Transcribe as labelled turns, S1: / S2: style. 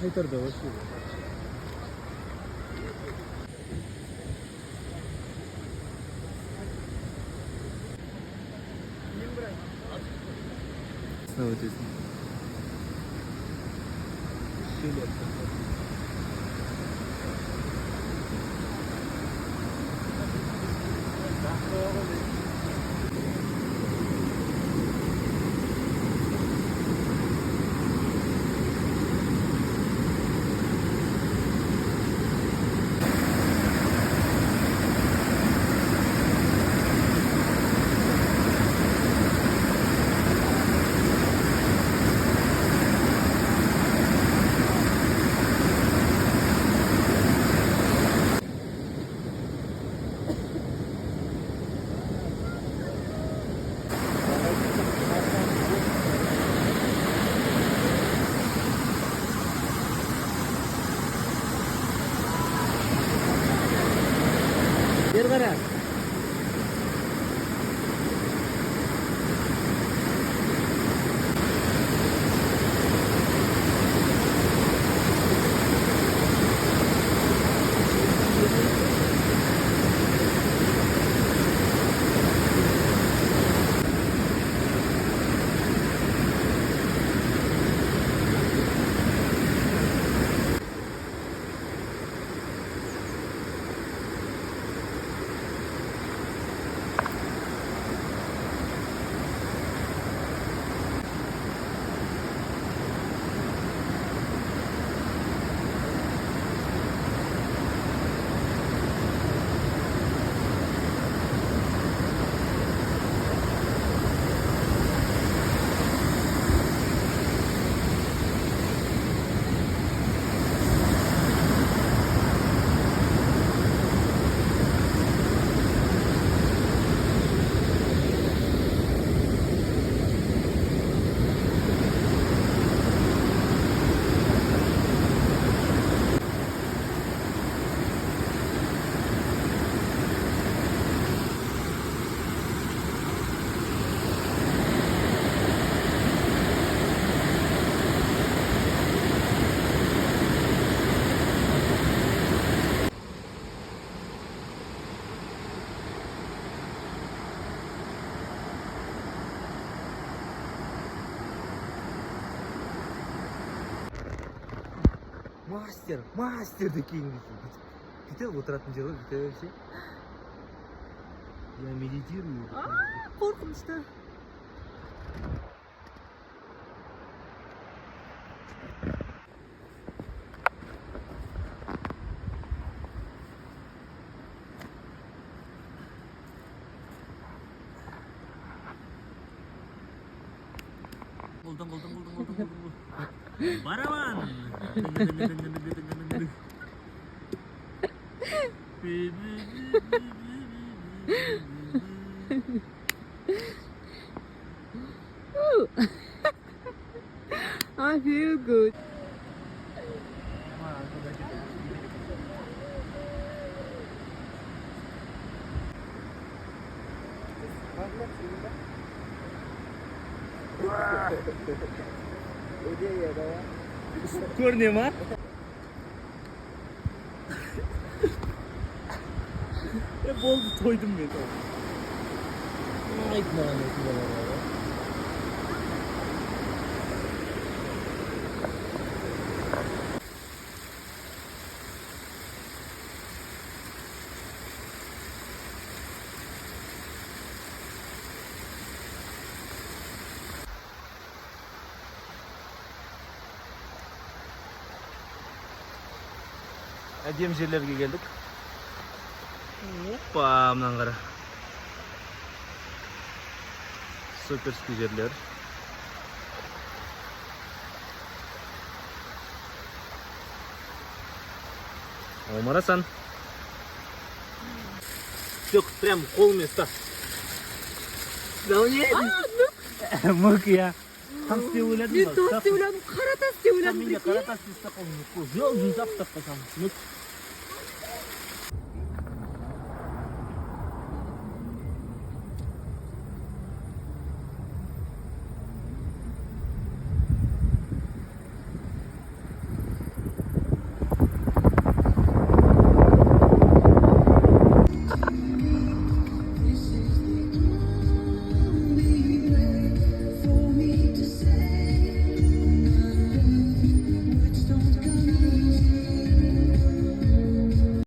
S1: Қайтарда вообще. Сынап өтесің. Бер қара. Мастерді кейін бүйтіп отыратын жер ғой, бүйтіп берсе. Я медитирую. Қорқынышты. Қолдан. Барабан!
S2: I feel good.
S1: Көріне ма? Болды, тойдым мен. Айт маған осында бар. Әдем жерлерге келдік. Опа, мынаны қара. Суперский жерлер. Омарасан. Тек прям қолмен ұста. Мүк, я. Тас деп ойладым.
S2: Мен тас деп ойладым, қара тас деп ойладым.
S1: Мен де қара тас деп ұста қолмен. Жол жұмсақ ұстап қойсам.